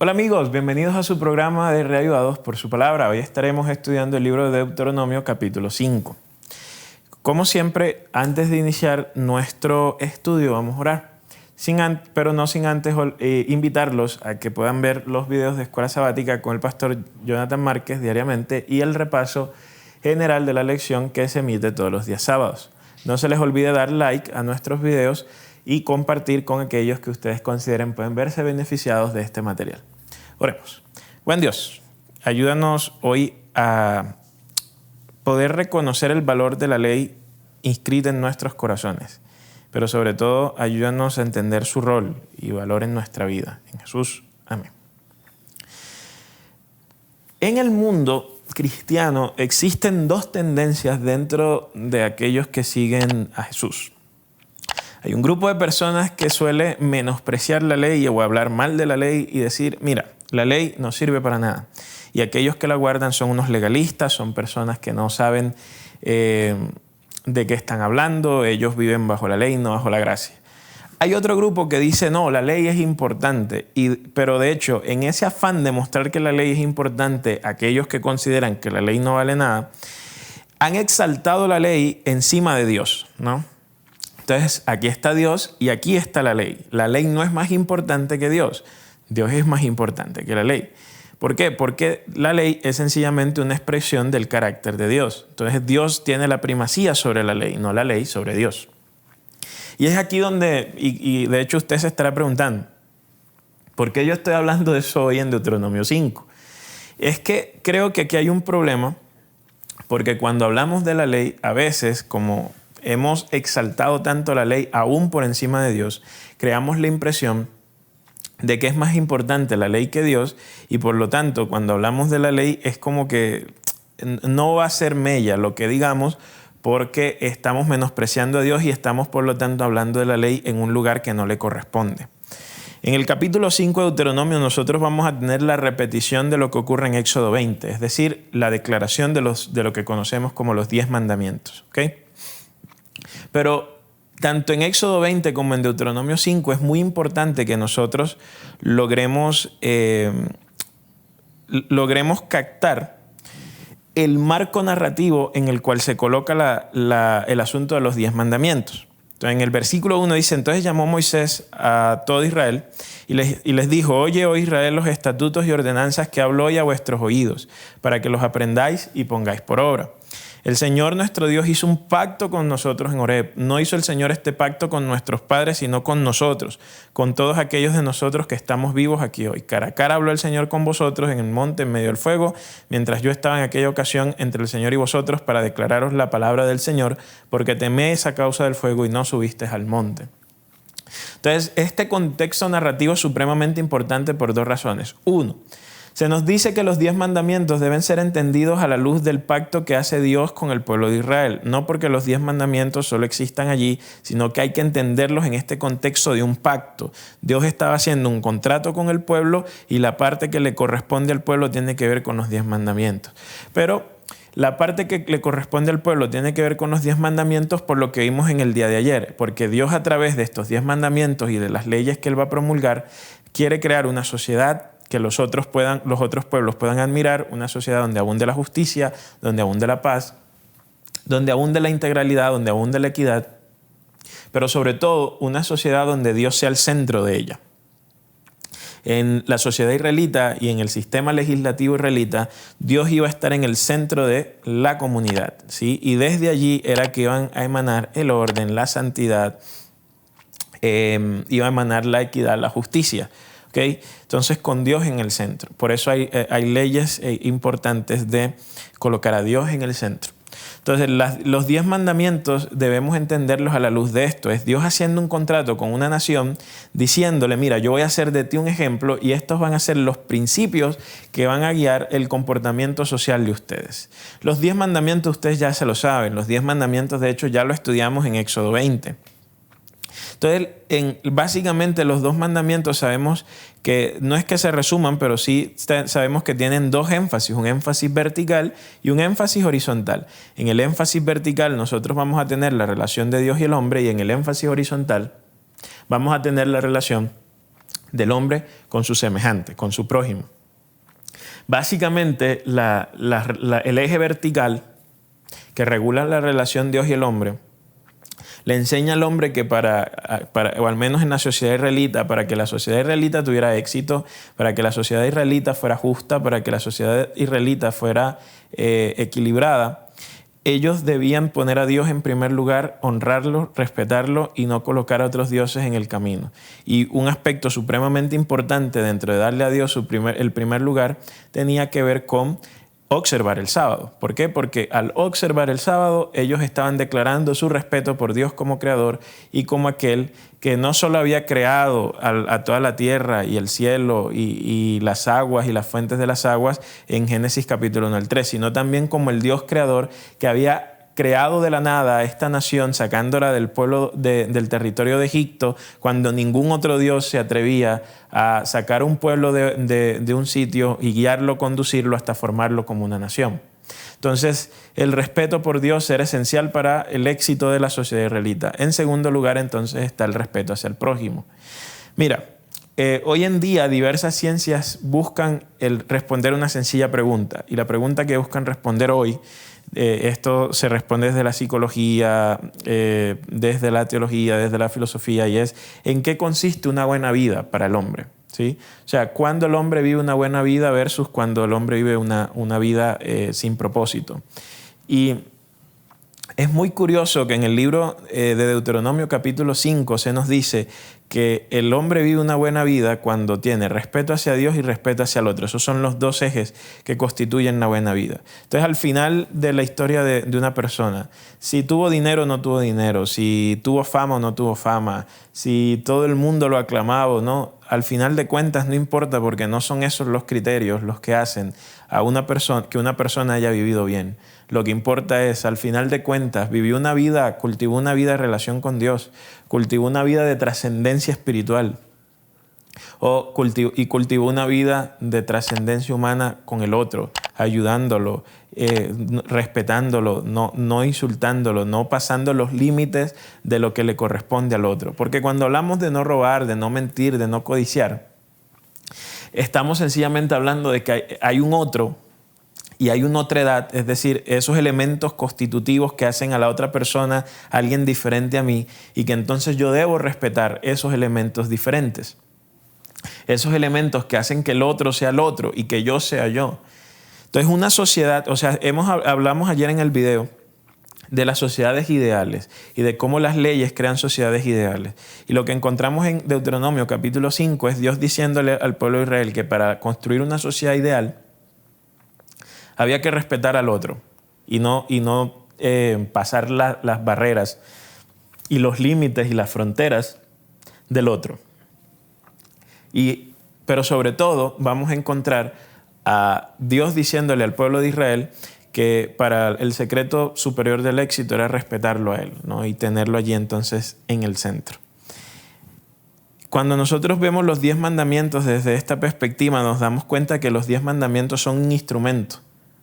Hola amigos, bienvenidos a su programa de Reayudados por su palabra. Hoy estaremos estudiando el libro de Deuteronomio capítulo 5. Como siempre, antes de iniciar nuestro estudio vamos a orar, pero no sin antes invitarlos a que puedan ver los videos de Escuela Sabática con el pastor Jonathan Márquez diariamente y el repaso general de la lección que se emite todos los días sábados. No se les olvide dar like a nuestros videos y compartir con aquellos que ustedes consideren pueden verse beneficiados de este material. Oremos. Buen Dios, ayúdanos hoy a poder reconocer el valor de la ley inscrita en nuestros corazones, pero sobre todo ayúdanos a entender su rol y valor en nuestra vida. En Jesús, amén. En el mundo cristiano existen dos tendencias dentro de aquellos que siguen a Jesús. Hay un grupo de personas que suele menospreciar la ley o hablar mal de la ley y decir, mira, la ley no sirve para nada. Y aquellos que la guardan son unos legalistas, son personas que no saben de qué están hablando, ellos viven bajo la ley, no bajo la gracia. Hay otro grupo que dice, no, la ley es importante, pero de hecho, en ese afán de mostrar que la ley es importante, aquellos que consideran que la ley no vale nada, han exaltado la ley encima de Dios, ¿no? Entonces, aquí está Dios y aquí está la ley. La ley no es más importante que Dios. Dios es más importante que la ley. ¿Por qué? Porque la ley es sencillamente una expresión del carácter de Dios. Entonces, Dios tiene la primacía sobre la ley, no la ley sobre Dios. Y es aquí donde, y de hecho usted se estará preguntando, ¿por qué yo estoy hablando de eso hoy en Deuteronomio 5? Es que creo que aquí hay un problema, porque cuando hablamos de la ley, a veces, como hemos exaltado tanto la ley aún por encima de Dios, creamos la impresión de que es más importante la ley que Dios y por lo tanto cuando hablamos de la ley es como que no va a ser mella lo que digamos porque estamos menospreciando a Dios y estamos por lo tanto hablando de la ley en un lugar que no le corresponde. En el capítulo 5 de Deuteronomio nosotros vamos a tener la repetición de lo que ocurre en Éxodo 20, es decir, la declaración de lo que conocemos como los 10 mandamientos, ¿ok? Pero tanto en Éxodo 20 como en Deuteronomio 5 es muy importante que nosotros logremos captar el marco narrativo en el cual se coloca el asunto de los 10 mandamientos. Entonces, en el versículo 1 dice, entonces llamó Moisés a todo Israel y les dijo, oye, oh Israel, los estatutos y ordenanzas que hablo hoy a vuestros oídos, para que los aprendáis y pongáis por obra. El Señor nuestro Dios hizo un pacto con nosotros en Horeb. No hizo el Señor este pacto con nuestros padres, sino con nosotros, con todos aquellos de nosotros que estamos vivos aquí hoy. Cara a cara habló el Señor con vosotros en el monte en medio del fuego, mientras yo estaba en aquella ocasión entre el Señor y vosotros para declararos la palabra del Señor, porque teméis a causa del fuego y no subisteis al monte. Entonces, este contexto narrativo es supremamente importante por dos razones. Uno, se nos dice que los 10 mandamientos deben ser entendidos a la luz del pacto que hace Dios con el pueblo de Israel. No porque los 10 mandamientos solo existan allí, sino que hay que entenderlos en este contexto de un pacto. Dios estaba haciendo un contrato con el pueblo y la parte que le corresponde al pueblo tiene que ver con los 10 mandamientos. Pero la parte que le corresponde al pueblo tiene que ver con los 10 mandamientos por lo que vimos en el día de ayer. Porque Dios a través de estos 10 mandamientos y de las leyes que Él va a promulgar quiere crear una sociedad que los otros pueblos puedan admirar, una sociedad donde abunde la justicia, donde abunde la paz, donde abunde la integralidad, donde abunde la equidad, pero sobre todo una sociedad donde Dios sea el centro de ella. En la sociedad israelita y en el sistema legislativo israelita, Dios iba a estar en el centro de la comunidad, ¿sí? Y desde allí era que iban a emanar el orden, la santidad, iba a emanar la equidad, la justicia. ¿Okay? Entonces, con Dios en el centro. Por eso hay leyes importantes de colocar a Dios en el centro. Entonces, los 10 mandamientos debemos entenderlos a la luz de esto. Es Dios haciendo un contrato con una nación diciéndole, mira, yo voy a hacer de ti un ejemplo y estos van a ser los principios que van a guiar el comportamiento social de ustedes. Los 10 mandamientos ustedes ya se lo saben. Los 10 mandamientos, de hecho, ya lo estudiamos en Éxodo 20. Entonces, básicamente los 2 mandamientos sabemos que no es que se resuman, pero sí sabemos que tienen 2 énfasis, un énfasis vertical y un énfasis horizontal. En el énfasis vertical nosotros vamos a tener la relación de Dios y el hombre y en el énfasis horizontal vamos a tener la relación del hombre con su semejante, con su prójimo. Básicamente, el eje vertical que regula la relación de Dios y el hombre le enseña al hombre que o al menos en la sociedad israelita, para que la sociedad israelita tuviera éxito, para que la sociedad israelita fuera justa, para que la sociedad israelita fuera equilibrada, ellos debían poner a Dios en primer lugar, honrarlo, respetarlo y no colocar a otros dioses en el camino. Y un aspecto supremamente importante dentro de darle a Dios el primer lugar tenía que ver con observar el sábado. ¿Por qué? Porque al observar el sábado ellos estaban declarando su respeto por Dios como creador y como aquel que no solo había creado a toda la tierra y el cielo y las aguas y las fuentes de las aguas en Génesis capítulo 1 al 3, sino también como el Dios creador que había creado de la nada a esta nación, sacándola del pueblo del territorio de Egipto, cuando ningún otro Dios se atrevía a sacar un pueblo de un sitio y guiarlo, conducirlo hasta formarlo como una nación. Entonces, el respeto por Dios era esencial para el éxito de la sociedad israelita. En segundo lugar, entonces, está el respeto hacia el prójimo. Mira, hoy en día diversas ciencias buscan responder una sencilla pregunta, y la pregunta que buscan responder hoy, esto se responde desde la psicología, desde la teología, desde la filosofía, y es ¿en qué consiste una buena vida para el hombre? ¿Sí? O sea, ¿cuándo el hombre vive una buena vida versus cuando el hombre vive una vida sin propósito? Y es muy curioso que en el libro de Deuteronomio capítulo 5 se nos dice que el hombre vive una buena vida cuando tiene respeto hacia Dios y respeto hacia el otro. Esos son los dos ejes que constituyen la buena vida. Entonces, al final de la historia de una persona, si tuvo dinero o no tuvo dinero, si tuvo fama o no tuvo fama, si todo el mundo lo aclamaba o no, al final de cuentas no importa, porque no son esos los criterios los que hacen que una persona haya vivido bien. Lo que importa es, al final de cuentas, vivió una vida, cultivó una vida de relación con Dios, cultivó una vida de trascendencia espiritual y cultivó una vida de trascendencia humana con el otro, ayudándolo, respetándolo, no insultándolo, no pasando los límites de lo que le corresponde al otro. Porque cuando hablamos de no robar, de no mentir, de no codiciar, estamos sencillamente hablando de que hay un otro y hay una otredad, es decir, esos elementos constitutivos que hacen a la otra persona alguien diferente a mí, y que entonces yo debo respetar esos elementos diferentes. Esos elementos que hacen que el otro sea el otro y que yo sea yo. Entonces, una sociedad, o sea, hablamos ayer en el video de las sociedades ideales y de cómo las leyes crean sociedades ideales. Y lo que encontramos en Deuteronomio capítulo 5 es Dios diciéndole al pueblo de Israel que para construir una sociedad ideal había que respetar al otro y no pasar las barreras y los límites y las fronteras del otro. Pero sobre todo vamos a encontrar a Dios diciéndole al pueblo de Israel que para el secreto superior del éxito era respetarlo a Él, ¿no? Y tenerlo allí entonces en el centro. Cuando nosotros vemos los 10 mandamientos desde esta perspectiva, nos damos cuenta que los 10 mandamientos son un instrumento,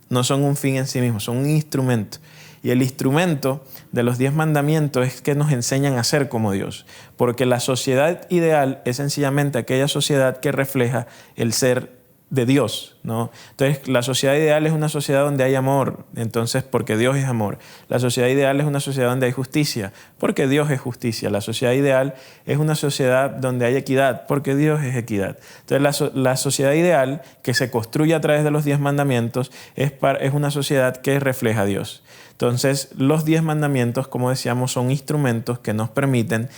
no son un fin en sí mismo, son un instrumento. Y el instrumento de los 10 mandamientos es que nos enseñan a ser como Dios. Porque la sociedad ideal es sencillamente aquella sociedad que refleja el ser de Dios, ¿no? Entonces, la sociedad ideal es una sociedad donde hay amor, entonces, porque Dios es amor. La sociedad ideal es una sociedad donde hay justicia, porque Dios es justicia. La sociedad ideal es una sociedad donde hay equidad, porque Dios es equidad. Entonces, la sociedad ideal que se construye a través de los 10 mandamientos es una sociedad que refleja a Dios. Entonces, los 10 mandamientos, como decíamos, son instrumentos que nos permiten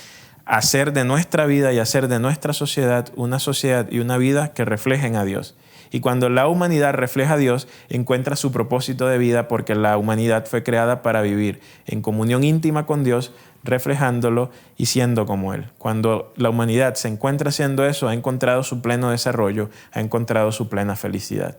hacer de nuestra vida y hacer de nuestra sociedad una sociedad y una vida que reflejen a Dios. Y cuando la humanidad refleja a Dios, encuentra su propósito de vida, porque la humanidad fue creada para vivir en comunión íntima con Dios, reflejándolo y siendo como Él. Cuando la humanidad se encuentra haciendo eso, ha encontrado su pleno desarrollo, ha encontrado su plena felicidad.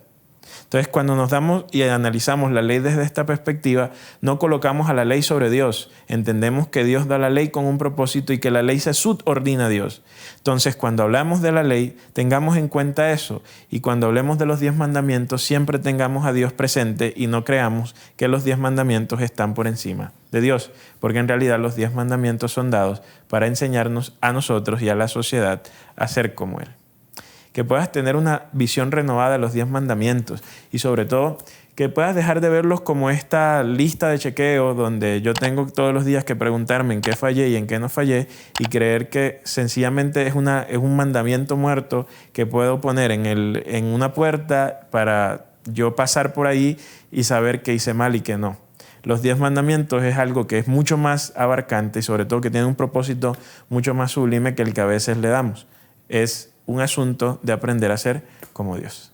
Entonces, cuando nos damos y analizamos la ley desde esta perspectiva, no colocamos a la ley sobre Dios. Entendemos que Dios da la ley con un propósito y que la ley se subordina a Dios. Entonces, cuando hablamos de la ley, tengamos en cuenta eso. Y cuando hablemos de los 10 mandamientos, siempre tengamos a Dios presente y no creamos que los 10 mandamientos están por encima de Dios. Porque en realidad los 10 mandamientos son dados para enseñarnos a nosotros y a la sociedad a ser como Él. Que puedas tener una visión renovada de los 10 mandamientos y sobre todo que puedas dejar de verlos como esta lista de chequeo donde yo tengo todos los días que preguntarme en qué fallé y en qué no fallé y creer que sencillamente es un mandamiento muerto que puedo poner en una puerta para yo pasar por ahí y saber que hice mal y que no. Los 10 mandamientos es algo que es mucho más abarcante y sobre todo que tiene un propósito mucho más sublime que el que a veces le damos. Es un asunto de aprender a ser como Dios.